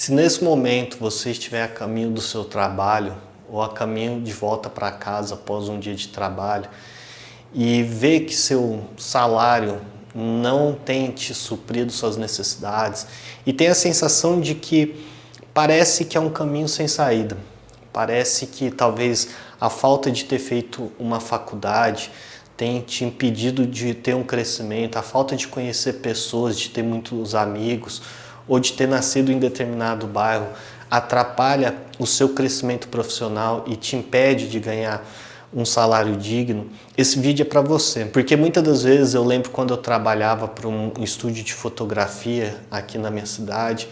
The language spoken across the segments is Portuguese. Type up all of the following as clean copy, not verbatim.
Se nesse momento você estiver a caminho do seu trabalho ou a caminho de volta para casa após um dia de trabalho e ver que seu salário não tem te suprido suas necessidades e tem a sensação de que parece que é um caminho sem saída, parece que talvez a falta de ter feito uma faculdade tem te impedido de ter um crescimento, a falta de conhecer pessoas, de ter muitos amigos ou de ter nascido em determinado bairro atrapalha o seu crescimento profissional e te impede de ganhar um salário digno, esse vídeo é para você. Porque muitas das vezes eu lembro quando eu trabalhava para um estúdio de fotografia aqui na minha cidade,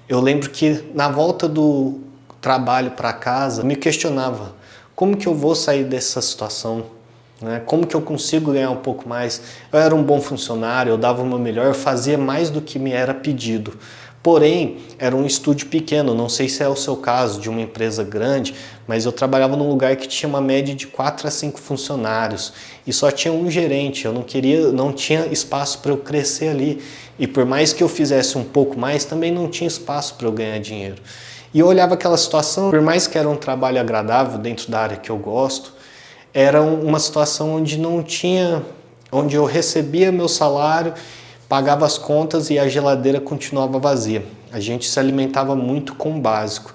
eu lembro que na volta do trabalho para casa, eu me questionava como que eu vou sair dessa situação, né? Como que eu consigo ganhar um pouco mais? Eu era um bom funcionário, eu dava o meu melhor, eu fazia mais do que me era pedido. Porém, era um estúdio pequeno, não sei se é o seu caso, de uma empresa grande, mas eu trabalhava num lugar que tinha uma média de 4 a 5 funcionários e só tinha um gerente, eu não tinha espaço para eu crescer ali. E por mais que eu fizesse um pouco mais, também não tinha espaço para eu ganhar dinheiro. E eu olhava aquela situação, por mais que era um trabalho agradável dentro da área que eu gosto, era uma situação onde não tinha, onde eu recebia meu salário, pagava as contas e a geladeira continuava vazia. A gente se alimentava muito com o básico.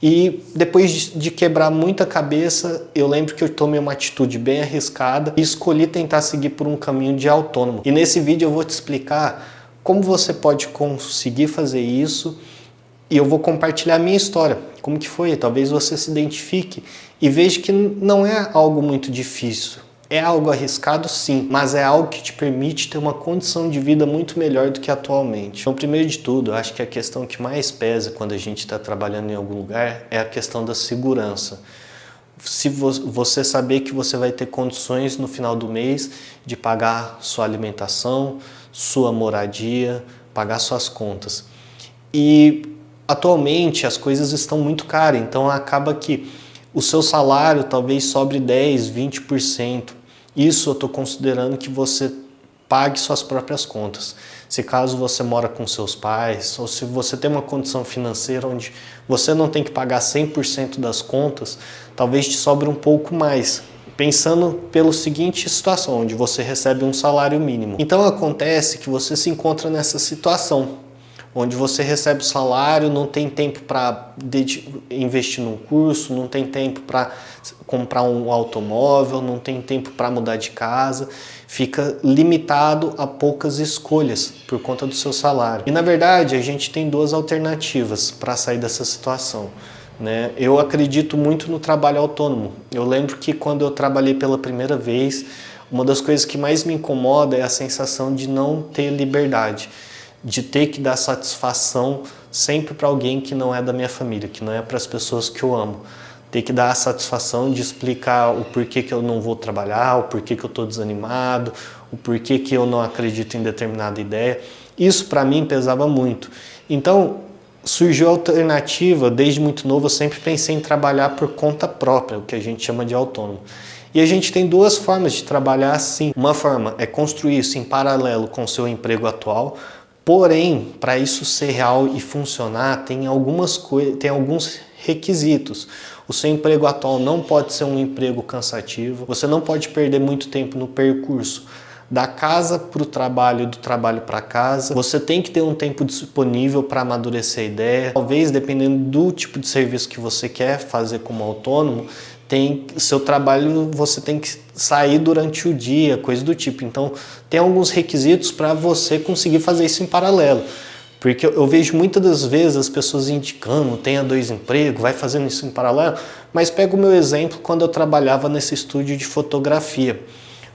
E depois de quebrar muita cabeça, eu lembro que eu tomei uma atitude bem arriscada e escolhi tentar seguir por um caminho de autônomo. E nesse vídeo eu vou te explicar como você pode conseguir fazer isso e eu vou compartilhar a minha história, como que foi, talvez você se identifique e veja que não é algo muito difícil. É algo arriscado sim, mas é algo que te permite ter uma condição de vida muito melhor do que atualmente. Então, primeiro de tudo, eu acho que a questão que mais pesa quando a gente está trabalhando em algum lugar é a questão da segurança. Se você saber que você vai ter condições no final do mês de pagar sua alimentação, sua moradia, pagar suas contas. E atualmente as coisas estão muito caras, então acaba que o seu salário talvez sobre 10, 20%. Isso eu estou considerando que você pague suas próprias contas. Se caso você mora com seus pais, ou se você tem uma condição financeira onde você não tem que pagar 100% das contas, talvez te sobre um pouco mais. Pensando pela seguinte situação, onde você recebe um salário mínimo. Então acontece que você se encontra nessa situação, onde você recebe o salário, não tem tempo para investir num curso, não tem tempo para comprar um automóvel, não tem tempo para mudar de casa, fica limitado a poucas escolhas por conta do seu salário. E na verdade a gente tem duas alternativas para sair dessa situação, né? Eu acredito muito no trabalho autônomo. Eu lembro que quando eu trabalhei pela primeira vez, uma das coisas que mais me incomoda é a sensação de não ter liberdade, de ter que dar satisfação sempre para alguém que não é da minha família, que não é para as pessoas que eu amo. Ter que dar a satisfação de explicar o porquê que eu não vou trabalhar, o porquê que eu estou desanimado, o porquê que eu não acredito em determinada ideia. Isso para mim pesava muito. Então surgiu a alternativa, desde muito novo eu sempre pensei em trabalhar por conta própria, o que a gente chama de autônomo. E a gente tem duas formas de trabalhar assim. Uma forma é construir isso em paralelo com o seu emprego atual. Porém, para isso ser real e funcionar, tem alguns requisitos. O seu emprego atual não pode ser um emprego cansativo, você não pode perder muito tempo no percurso da casa para o trabalho e do trabalho para casa. Você tem que ter um tempo disponível para amadurecer a ideia. Talvez, dependendo do tipo de serviço que você quer fazer como autônomo, seu trabalho você tem que sair durante o dia, coisa do tipo. Então tem alguns requisitos para você conseguir fazer isso em paralelo. Porque eu vejo muitas das vezes as pessoas indicando, tenha 2 empregos, vai fazendo isso em paralelo, mas pega o meu exemplo quando eu trabalhava nesse estúdio de fotografia.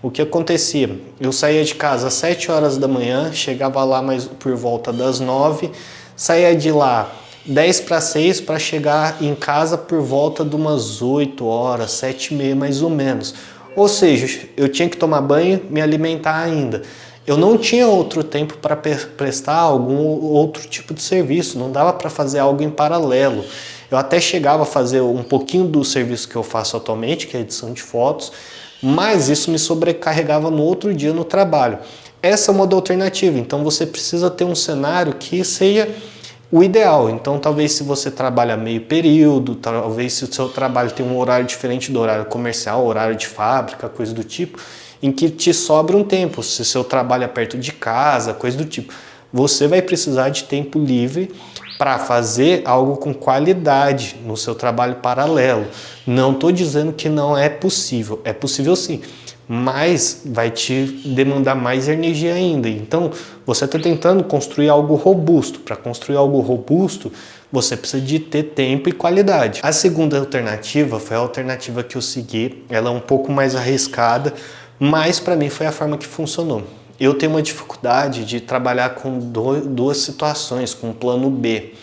O que acontecia? Eu saía de casa às 7 horas da manhã, chegava lá mais por volta das 9, saía de lá 10 para 6 para chegar em casa por volta de umas 8 horas, 7h30 mais ou menos. Ou seja, eu tinha que tomar banho, me alimentar ainda. Eu não tinha outro tempo para prestar algum outro tipo de serviço, não dava para fazer algo em paralelo. Eu até chegava a fazer um pouquinho do serviço que eu faço atualmente, que é a edição de fotos, mas isso me sobrecarregava no outro dia no trabalho. Essa é uma alternativa, então você precisa ter um cenário que seja o ideal. Então, talvez se você trabalha meio período, talvez se o seu trabalho tem um horário diferente do horário comercial, horário de fábrica, coisa do tipo, em que te sobra um tempo. Se o seu trabalho é perto de casa, coisa do tipo, você vai precisar de tempo livre para fazer algo com qualidade no seu trabalho paralelo. Não estou dizendo que não é possível sim, mas vai te demandar mais energia ainda. Então, você está tentando construir algo robusto. Para construir algo robusto, você precisa de ter tempo e qualidade. A segunda alternativa foi a alternativa que eu segui. Ela é um pouco mais arriscada, mas para mim foi a forma que funcionou. Eu tenho uma dificuldade de trabalhar com duas situações, com um plano B.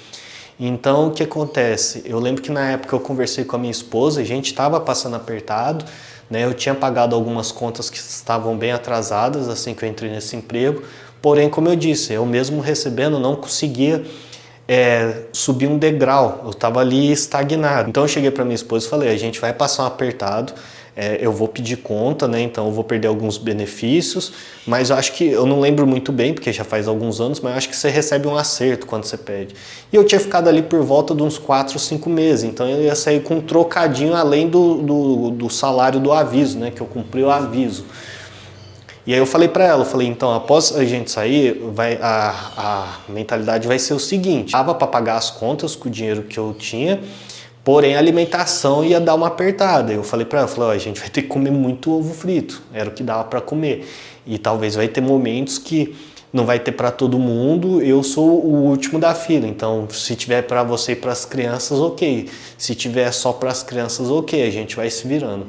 Então, o que acontece? Eu lembro que na época eu conversei com a minha esposa, a gente estava passando apertado, né? Eu tinha pagado algumas contas que estavam bem atrasadas assim que eu entrei nesse emprego, porém, como eu disse, eu mesmo recebendo não conseguia subir um degrau, eu estava ali estagnado. Então eu cheguei para minha esposa e falei, a gente vai passar um apertado, eu vou pedir conta, né? Então eu vou perder alguns benefícios, mas eu acho que, eu não lembro muito bem, porque já faz alguns anos, mas eu acho que você recebe um acerto quando você pede. E eu tinha ficado ali por volta de uns 4 ou 5 meses, então eu ia sair com um trocadinho além do salário do aviso, né? Que eu cumpri o aviso. E aí eu falei para ela, eu falei, então após a gente sair, a mentalidade vai ser o seguinte, dava para pagar as contas com o dinheiro que eu tinha, porém a alimentação ia dar uma apertada. Eu falei para ela, a gente vai ter que comer muito ovo frito, era o que dava para comer. E talvez vai ter momentos que não vai ter para todo mundo, eu sou o último da fila, então se tiver para você e para as crianças, ok. Se tiver só para as crianças, ok, a gente vai se virando.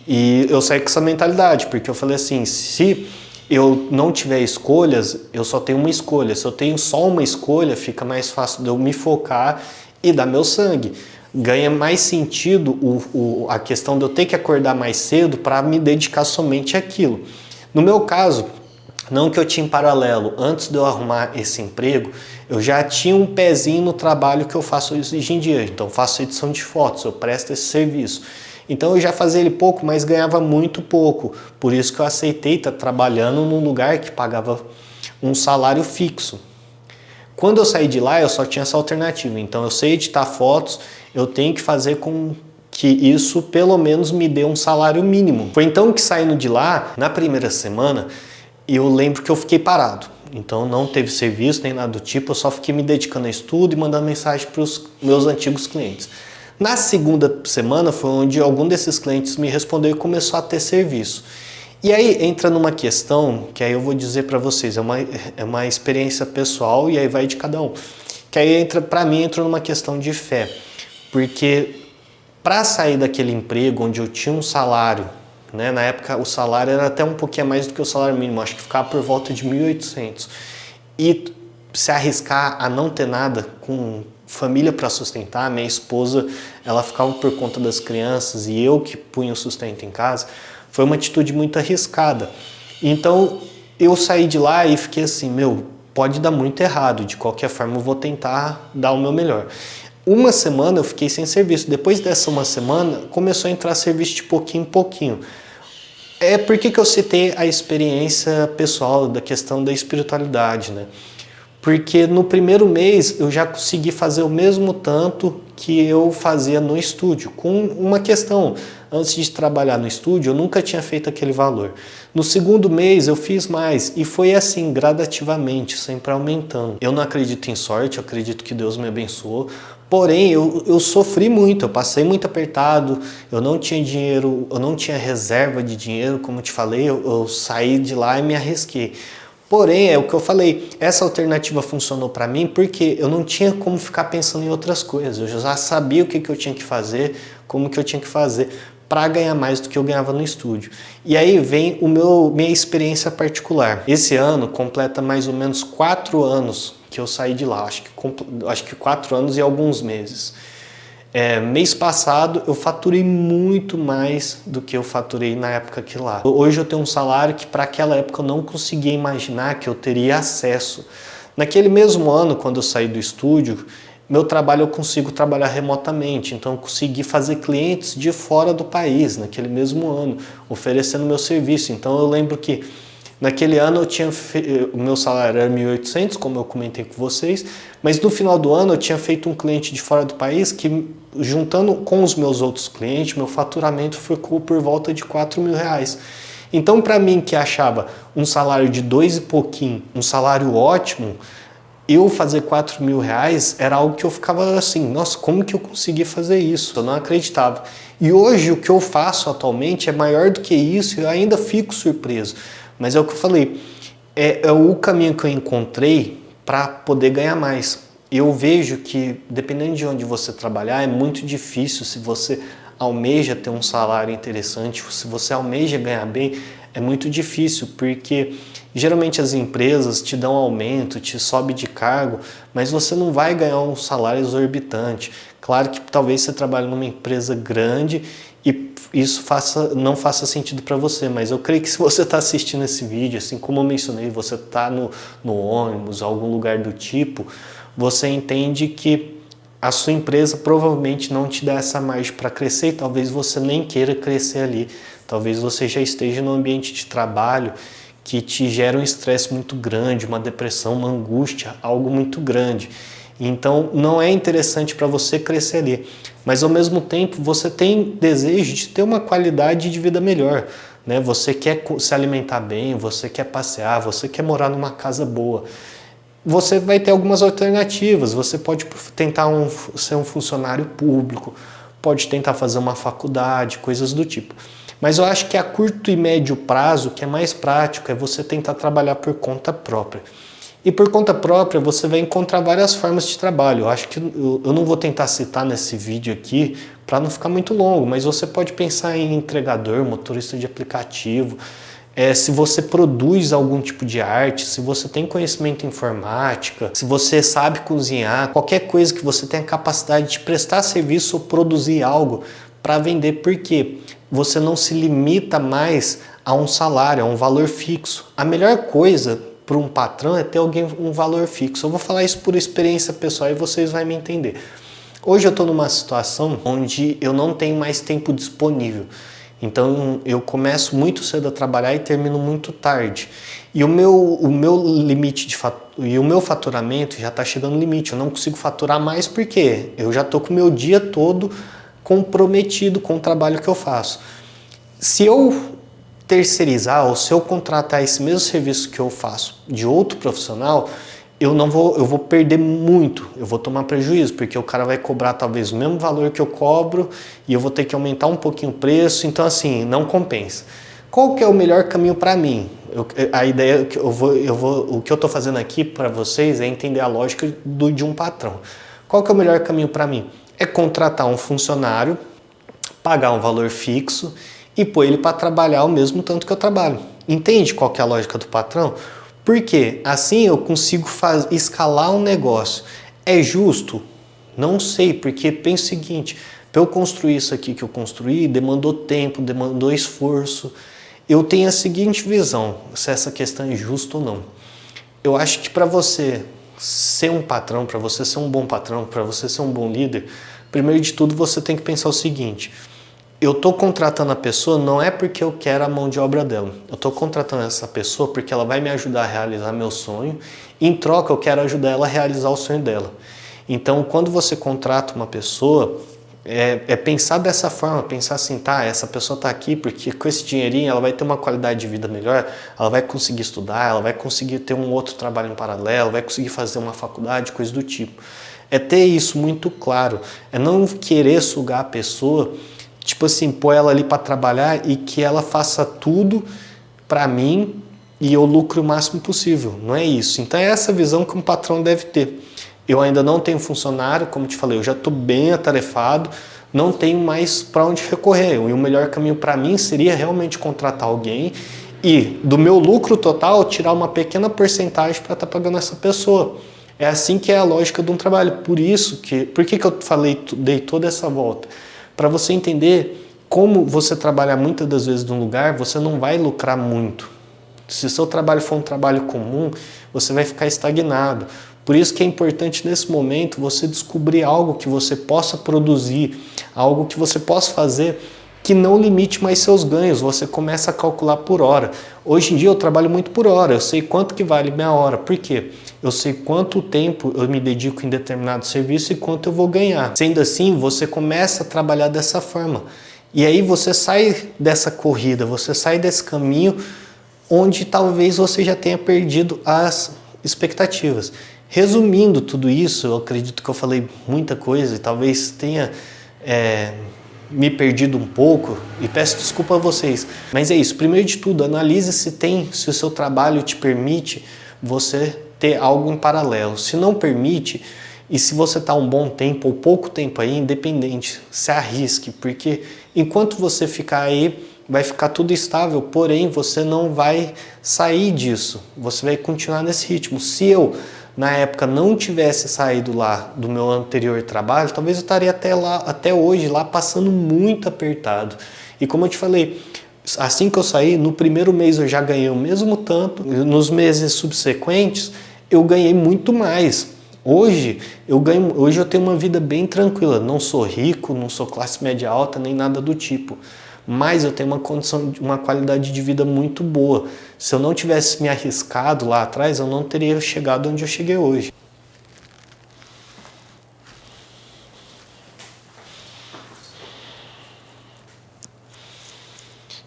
E eu saí com essa mentalidade, porque eu falei assim, se eu não tiver escolhas, eu só tenho uma escolha. Se eu tenho só uma escolha, fica mais fácil de eu me focar e dar meu sangue. Ganha mais sentido a questão de eu ter que acordar mais cedo para me dedicar somente àquilo. No meu caso, não que eu tinha em paralelo, antes de eu arrumar esse emprego, eu já tinha um pezinho no trabalho que eu faço hoje em dia. Então eu faço edição de fotos, eu presto esse serviço. Então eu já fazia ele pouco, mas ganhava muito pouco. Por isso que eu aceitei estar trabalhando num lugar que pagava um salário fixo. Quando eu saí de lá, eu só tinha essa alternativa. Então eu sei editar fotos, eu tenho que fazer com que isso pelo menos me dê um salário mínimo. Foi então que, saindo de lá, na primeira semana, eu lembro que eu fiquei parado. Então não teve serviço nem nada do tipo, eu só fiquei me dedicando a estudo e mandando mensagem para os meus antigos clientes. Na segunda semana foi onde algum desses clientes me respondeu e começou a ter serviço. E aí entra numa questão que aí eu vou dizer para vocês, é uma experiência pessoal e aí vai de cada um. Que aí para mim entra numa questão de fé. Porque para sair daquele emprego onde eu tinha um salário, né, na época o salário era até um pouquinho mais do que o salário mínimo, acho que ficava por volta de 1.800. E se arriscar a não ter nada com família para sustentar, minha esposa, ela ficava por conta das crianças e eu que punha o sustento em casa, foi uma atitude muito arriscada. Então eu saí de lá e fiquei assim, pode dar muito errado, de qualquer forma eu vou tentar dar o meu melhor. Uma semana eu fiquei sem serviço, depois dessa uma semana começou a entrar serviço de pouquinho em pouquinho. Por que eu citei a experiência pessoal da questão da espiritualidade, né? Porque no primeiro mês eu já consegui fazer o mesmo tanto que eu fazia no estúdio, com uma questão, antes de trabalhar no estúdio eu nunca tinha feito aquele valor. No segundo mês eu fiz mais e foi assim, gradativamente, sempre aumentando. Eu não acredito em sorte, eu acredito que Deus me abençoou, porém eu sofri muito, eu passei muito apertado, eu não tinha dinheiro, eu não tinha reserva de dinheiro, como eu te falei, eu saí de lá e me arrisquei. Porém, é o que eu falei, essa alternativa funcionou para mim porque eu não tinha como ficar pensando em outras coisas. Eu já sabia o que eu tinha que fazer, como que eu tinha que fazer para ganhar mais do que eu ganhava no estúdio. E aí vem minha experiência particular. Esse ano completa mais ou menos 4 anos que eu saí de lá, acho que 4 anos e alguns meses. Mês passado eu faturei muito mais do que eu faturei na época que lá. Hoje eu tenho um salário que para aquela época eu não conseguia imaginar que eu teria acesso. Naquele mesmo ano, quando eu saí do estúdio, meu trabalho eu consigo trabalhar remotamente, então eu consegui fazer clientes de fora do país naquele mesmo ano, oferecendo meu serviço. Então eu lembro que Naquele ano o meu salário era 1.800, como eu comentei com vocês, mas no final do ano eu tinha feito um cliente de fora do país que, juntando com os meus outros clientes, meu faturamento ficou por volta de R$ 4.000. Então, para mim que achava um salário de 2 e pouquinho, um salário ótimo, eu fazer R$ 4.000 era algo que eu ficava assim, nossa, como que eu consegui fazer isso? Eu não acreditava. E hoje o que eu faço atualmente é maior do que isso e eu ainda fico surpreso. Mas é o que eu falei, é o caminho que eu encontrei para poder ganhar mais. Eu vejo que, dependendo de onde você trabalhar, é muito difícil. Se você almeja ter um salário interessante, se você almeja ganhar bem, é muito difícil, porque geralmente as empresas te dão aumento, te sobe de cargo, mas você não vai ganhar um salário exorbitante. Claro que talvez você trabalhe numa empresa grande e isso não faça sentido para você, mas eu creio que se você está assistindo esse vídeo, assim como eu mencionei, você está no ônibus, algum lugar do tipo, você entende que a sua empresa provavelmente não te dá essa margem para crescer e talvez você nem queira crescer ali. Talvez você já esteja num ambiente de trabalho que te gera um estresse muito grande, uma depressão, uma angústia, algo muito grande. Então não é interessante para você crescer ali, mas ao mesmo tempo você tem desejo de ter uma qualidade de vida melhor, né? Você quer se alimentar bem, você quer passear, você quer morar numa casa boa. Você vai ter algumas alternativas, você pode tentar ser um funcionário público, pode tentar fazer uma faculdade, coisas do tipo. Mas eu acho que a curto e médio prazo, o que é mais prático, é você tentar trabalhar por conta própria. E por conta própria você vai encontrar várias formas de trabalho. Eu acho que eu não vou tentar citar nesse vídeo aqui para não ficar muito longo, mas você pode pensar em entregador, motorista de aplicativo, se você produz algum tipo de arte, se você tem conhecimento em informática, se você sabe cozinhar, qualquer coisa que você tenha capacidade de prestar serviço ou produzir algo para vender, porque você não se limita mais a um salário, a um valor fixo. A melhor coisa para um patrão é ter um valor fixo. Eu vou falar isso por experiência pessoal e vocês vão me entender. Hoje eu estou numa situação onde eu não tenho mais tempo disponível. Então eu começo muito cedo a trabalhar e termino muito tarde. E o meu limite e o meu faturamento já está chegando no limite. Eu não consigo faturar mais porque eu já estou com o meu dia todo comprometido com o trabalho que eu faço. Se eu terceirizar ou se eu contratar esse mesmo serviço que eu faço de outro profissional, eu vou perder muito, eu vou tomar prejuízo, porque o cara vai cobrar talvez o mesmo valor que eu cobro e eu vou ter que aumentar um pouquinho o preço, então assim, não compensa. Qual que é o melhor caminho para mim? A ideia que o que eu estou fazendo aqui para vocês é entender a lógica de um patrão. Qual que é o melhor caminho para mim? É contratar um funcionário, pagar um valor fixo e pôr ele para trabalhar o mesmo tanto que eu trabalho. Entende qual que é a lógica do patrão? Porque assim eu consigo escalar um negócio. É justo? Não sei, porque pensa o seguinte, para eu construir isso aqui que eu construí, demandou tempo, demandou esforço. Eu tenho a seguinte visão, se essa questão é justa ou não. Eu acho que para você ser um patrão, para você ser um bom patrão, para você ser um bom líder, primeiro de tudo você tem que pensar o seguinte: eu estou contratando a pessoa não é porque eu quero a mão de obra dela. Eu estou contratando essa pessoa porque ela vai me ajudar a realizar meu sonho. Em troca, eu quero ajudar ela a realizar o sonho dela. Então, quando você contrata uma pessoa, é pensar dessa forma, pensar assim, tá, essa pessoa está aqui porque com esse dinheirinho ela vai ter uma qualidade de vida melhor, ela vai conseguir estudar, ela vai conseguir ter um outro trabalho em paralelo, vai conseguir fazer uma faculdade, coisa do tipo. É ter isso muito claro, é não querer sugar a pessoa, tipo assim, pôr ela ali para trabalhar e que ela faça tudo para mim e eu lucro o máximo possível. Não é isso. Então é essa visão que um patrão deve ter. Eu ainda não tenho funcionário, como te falei, eu já estou bem atarefado, não tenho mais para onde recorrer. E o melhor caminho para mim seria realmente contratar alguém e do meu lucro total tirar uma pequena porcentagem para estar pagando essa pessoa. É assim que é a lógica de um trabalho. Por que eu dei toda essa volta? Para você entender como você trabalhar muitas das vezes num lugar, você não vai lucrar muito. Se o seu trabalho for um trabalho comum, você vai ficar estagnado. Por isso que é importante nesse momento você descobrir algo que você possa produzir, algo que você possa fazer que não limite mais seus ganhos, você começa a calcular por hora. Hoje em dia eu trabalho muito por hora, eu sei quanto que vale minha hora. Por quê? Eu sei quanto tempo eu me dedico em determinado serviço e quanto eu vou ganhar. Sendo assim, você começa a trabalhar dessa forma. E aí você sai dessa corrida, você sai desse caminho onde talvez você já tenha perdido as expectativas. Resumindo tudo isso, eu acredito que eu falei muita coisa e talvez tenha me perdido um pouco e peço desculpa a vocês. Mas é isso, primeiro de tudo, analise se o seu trabalho te permite você ter algo em paralelo. Se não permite, e se você está um bom tempo ou pouco tempo aí, independente, se arrisque, porque enquanto você ficar aí, vai ficar tudo estável, porém você não vai sair disso, você vai continuar nesse ritmo. Se eu, na época, não tivesse saído lá do meu anterior trabalho, talvez eu estaria até hoje lá passando muito apertado. E como eu te falei, assim que eu saí, no primeiro mês eu já ganhei o mesmo tanto, nos meses subsequentes eu ganhei muito mais. Hoje eu tenho uma vida bem tranquila, não sou rico, não sou classe média alta, nem nada do tipo. Mas eu tenho uma qualidade de vida muito boa. Se eu não tivesse me arriscado lá atrás, eu não teria chegado onde eu cheguei hoje.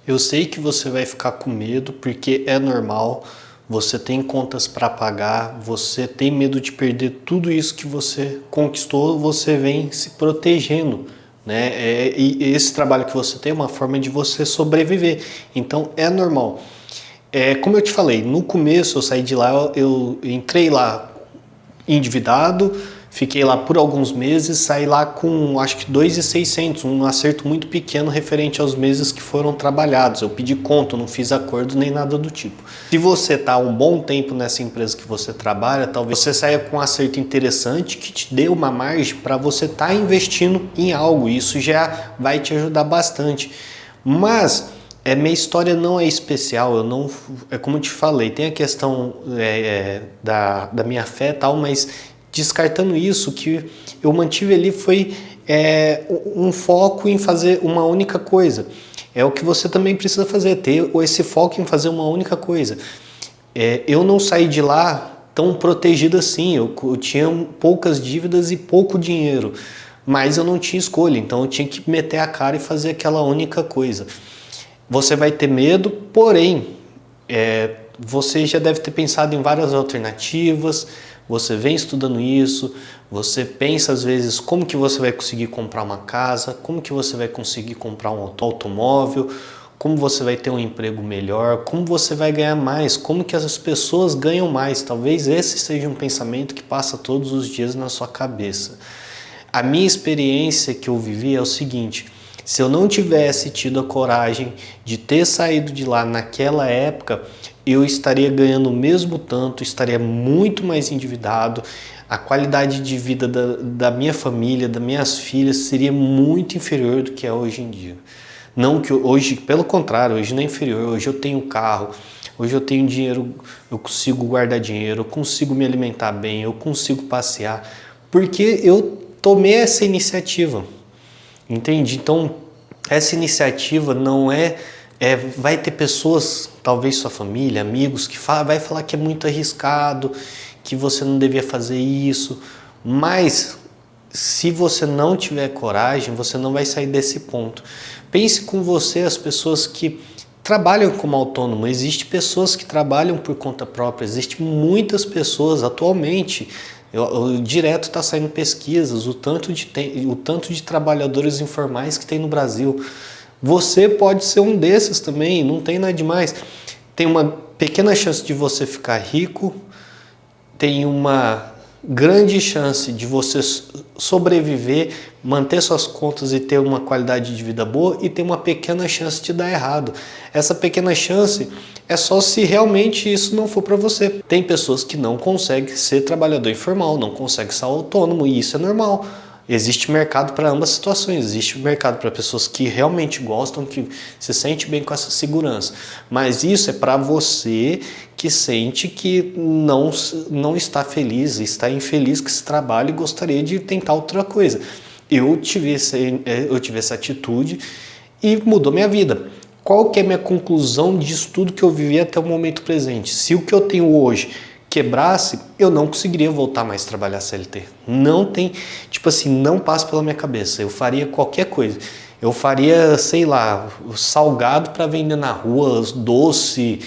Eu sei que você vai ficar com medo, porque é normal, você tem contas para pagar, você tem medo de perder tudo isso que você conquistou, você vem se protegendo, né? E esse trabalho que você tem é uma forma de você sobreviver, então é normal. Como eu te falei, no começo eu saí de lá, eu entrei lá endividado, fiquei lá por alguns meses, saí lá com acho que 2.600, um acerto muito pequeno referente aos meses que foram trabalhados. Eu pedi conta, não fiz acordo nem nada do tipo. Se você está um bom tempo nessa empresa que você trabalha, talvez você saia com um acerto interessante que te dê uma margem para você estar investindo em algo. Isso já vai te ajudar bastante. Mas minha história não é especial, é como eu te falei, tem a questão da minha fé e tal, mas descartando isso, o que eu mantive ali foi um foco em fazer uma única coisa. É o que você também precisa fazer, ter esse foco em fazer uma única coisa. Eu não saí de lá tão protegido assim, eu tinha poucas dívidas e pouco dinheiro, mas eu não tinha escolha, então eu tinha que meter a cara e fazer aquela única coisa. Você vai ter medo, porém, você já deve ter pensado em várias alternativas, você vem estudando isso, você pensa às vezes como que você vai conseguir comprar uma casa, como que você vai conseguir comprar um automóvel, como você vai ter um emprego melhor, como você vai ganhar mais, como que as pessoas ganham mais. Talvez esse seja um pensamento que passa todos os dias na sua cabeça. A minha experiência que eu vivi é o seguinte: se eu não tivesse tido a coragem de ter saído de lá naquela época, eu estaria ganhando o mesmo tanto, estaria muito mais endividado, a qualidade de vida da minha família, das minhas filhas, seria muito inferior do que é hoje em dia. Não que hoje, pelo contrário, hoje não é inferior, hoje eu tenho carro, hoje eu tenho dinheiro, eu consigo guardar dinheiro, eu consigo me alimentar bem, eu consigo passear, porque eu tomei essa iniciativa. Entende? Então, essa iniciativa não vai ter pessoas, talvez sua família, amigos, que vai falar que é muito arriscado, que você não devia fazer isso, mas se você não tiver coragem, você não vai sair desse ponto. Pense com você as pessoas que trabalham como autônomo. Existem pessoas que trabalham por conta própria, existem muitas pessoas atualmente. Direto está saindo pesquisas, o tanto de trabalhadores informais que tem no Brasil. Você pode ser um desses também, não tem nada demais. Tem uma pequena chance de você ficar rico, tem uma grande chance de você sobreviver, manter suas contas e ter uma qualidade de vida boa, e tem uma pequena chance de dar errado. Essa pequena chance é só se realmente isso não for para você. Tem pessoas que não conseguem ser trabalhador informal, não conseguem ser autônomo, e isso é normal. Existe mercado para ambas situações, existe mercado para pessoas que realmente gostam, que se sente bem com essa segurança. Mas isso é para você que sente que não está feliz, está infeliz com esse trabalho e gostaria de tentar outra coisa. Eu tive essa atitude e mudou minha vida. Qual que é a minha conclusão disso tudo que eu vivi até o momento presente? Se o que eu tenho hoje quebrasse, eu não conseguiria voltar mais a trabalhar CLT. Não tem, tipo assim, não passa pela minha cabeça. Eu faria qualquer coisa. Eu faria, sei lá, salgado para vender na rua, doce,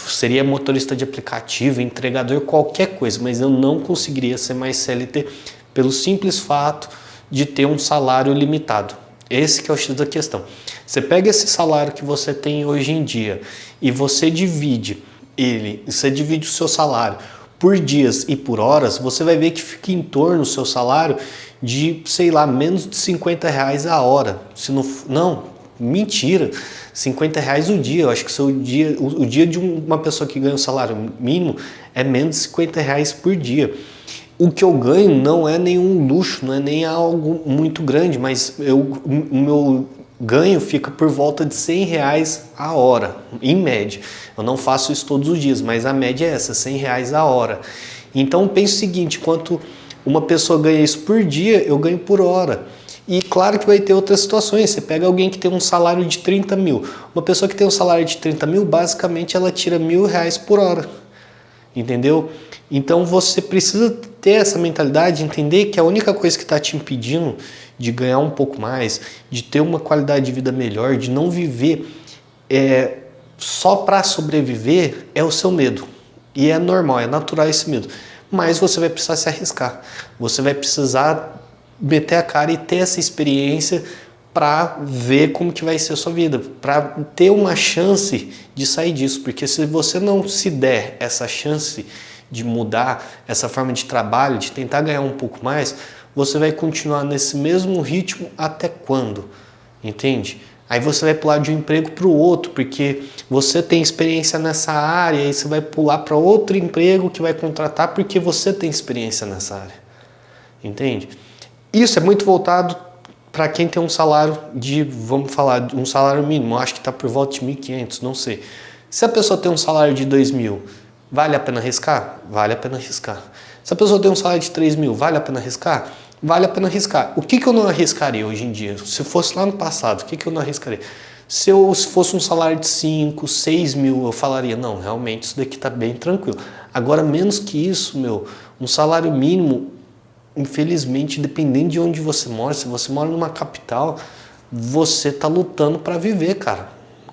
seria motorista de aplicativo, entregador, qualquer coisa, mas eu não conseguiria ser mais CLT pelo simples fato de ter um salário limitado. Esse que é o X da questão. Você pega esse salário que você tem hoje em dia e você divide o seu salário por dias e por horas, você vai ver que fica em torno do seu salário de, sei lá, menos de R$50 a hora. Se não, mentira, R$50 o dia. Eu acho que o dia de uma pessoa que ganha o salário mínimo é menos de R$50 por dia. O que eu ganho não é nenhum luxo, não é nem algo muito grande, mas o meu ganho fica por volta de R$100 a hora, em média. Eu não faço isso todos os dias, mas a média é essa, R$100 a hora. Então pense o seguinte, enquanto uma pessoa ganha isso por dia, eu ganho por hora. E claro que vai ter outras situações, você pega alguém que tem um salário de 30 mil, uma pessoa que tem um salário de 30 mil, basicamente ela tira R$1.000 por hora, entendeu? Então você precisa ter essa mentalidade, entender que a única coisa que está te impedindo de ganhar um pouco mais, de ter uma qualidade de vida melhor, de não viver só para sobreviver, é o seu medo. E é normal, é natural esse medo. Mas você vai precisar se arriscar. Você vai precisar meter a cara e ter essa experiência para ver como que vai ser a sua vida, para ter uma chance de sair disso. Porque se você não se der essa chance de mudar essa forma de trabalho, de tentar ganhar um pouco mais, você vai continuar nesse mesmo ritmo até quando? Entende? Aí você vai pular de um emprego para o outro, porque você tem experiência nessa área, e você vai pular para outro emprego que vai contratar porque você tem experiência nessa área. Entende? Isso é muito voltado para quem tem um salário vamos falar, um salário mínimo, acho que está por volta de 1.500, não sei. Se a pessoa tem um salário de 2.000, vale a pena arriscar? Vale a pena arriscar. Se a pessoa tem um salário de 3.000, vale a pena arriscar? Vale a pena arriscar. O que eu não arriscaria hoje em dia? Se fosse lá no passado, o que eu não arriscaria? Se fosse um salário de 5, 6 mil, eu falaria, não, realmente isso daqui está bem tranquilo. Agora, menos que isso, um salário mínimo, infelizmente, dependendo de onde você mora, se você mora numa capital, você está lutando para viver, cara.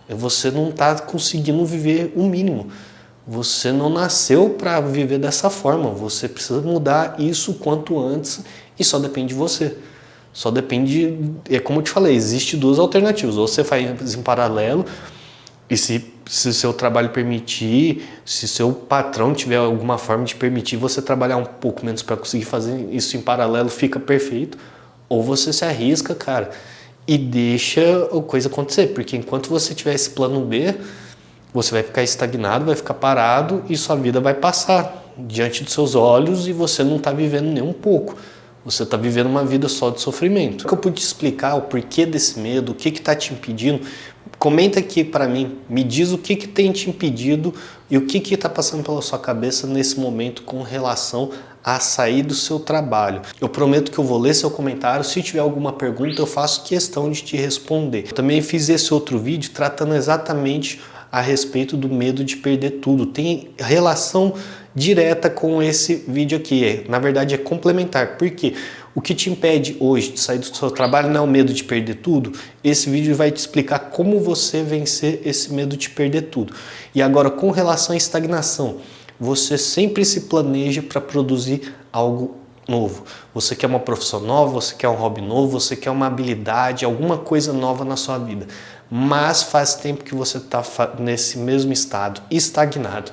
Você não está conseguindo viver o mínimo. Você não nasceu para viver dessa forma. Você precisa mudar isso o quanto antes e só depende de você. Só depende, como eu te falei, existe duas alternativas. Ou você faz em paralelo e se seu trabalho permitir, se seu patrão tiver alguma forma de permitir você trabalhar um pouco menos para conseguir fazer isso em paralelo, fica perfeito. Ou você se arrisca, cara, e deixa a coisa acontecer. Porque enquanto você tiver esse plano B, você vai ficar estagnado, vai ficar parado e sua vida vai passar diante dos seus olhos e você não está vivendo nem um pouco. Você está vivendo uma vida só de sofrimento. Eu pude te explicar o porquê desse medo, o que está te impedindo. Comenta aqui para mim, me diz o que tem te impedido e o que está passando pela sua cabeça nesse momento com relação a sair do seu trabalho. Eu prometo que eu vou ler seu comentário. Se tiver alguma pergunta, eu faço questão de te responder. Eu também fiz esse outro vídeo tratando exatamente a respeito do medo de perder tudo. Tem relação direta com esse vídeo aqui. Na verdade é complementar. Por quê? O que te impede hoje de sair do seu trabalho não é o medo de perder tudo. Esse vídeo vai te explicar como você vencer esse medo de perder tudo. E agora, com relação à estagnação, você sempre se planeja para produzir algo novo. Você quer uma profissão nova, você quer um hobby novo, você quer uma habilidade, alguma coisa nova na sua vida. Mas faz tempo que você está nesse mesmo estado, estagnado.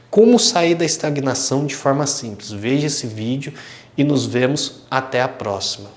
Como sair da estagnação de forma simples? Veja esse vídeo e nos vemos até a próxima.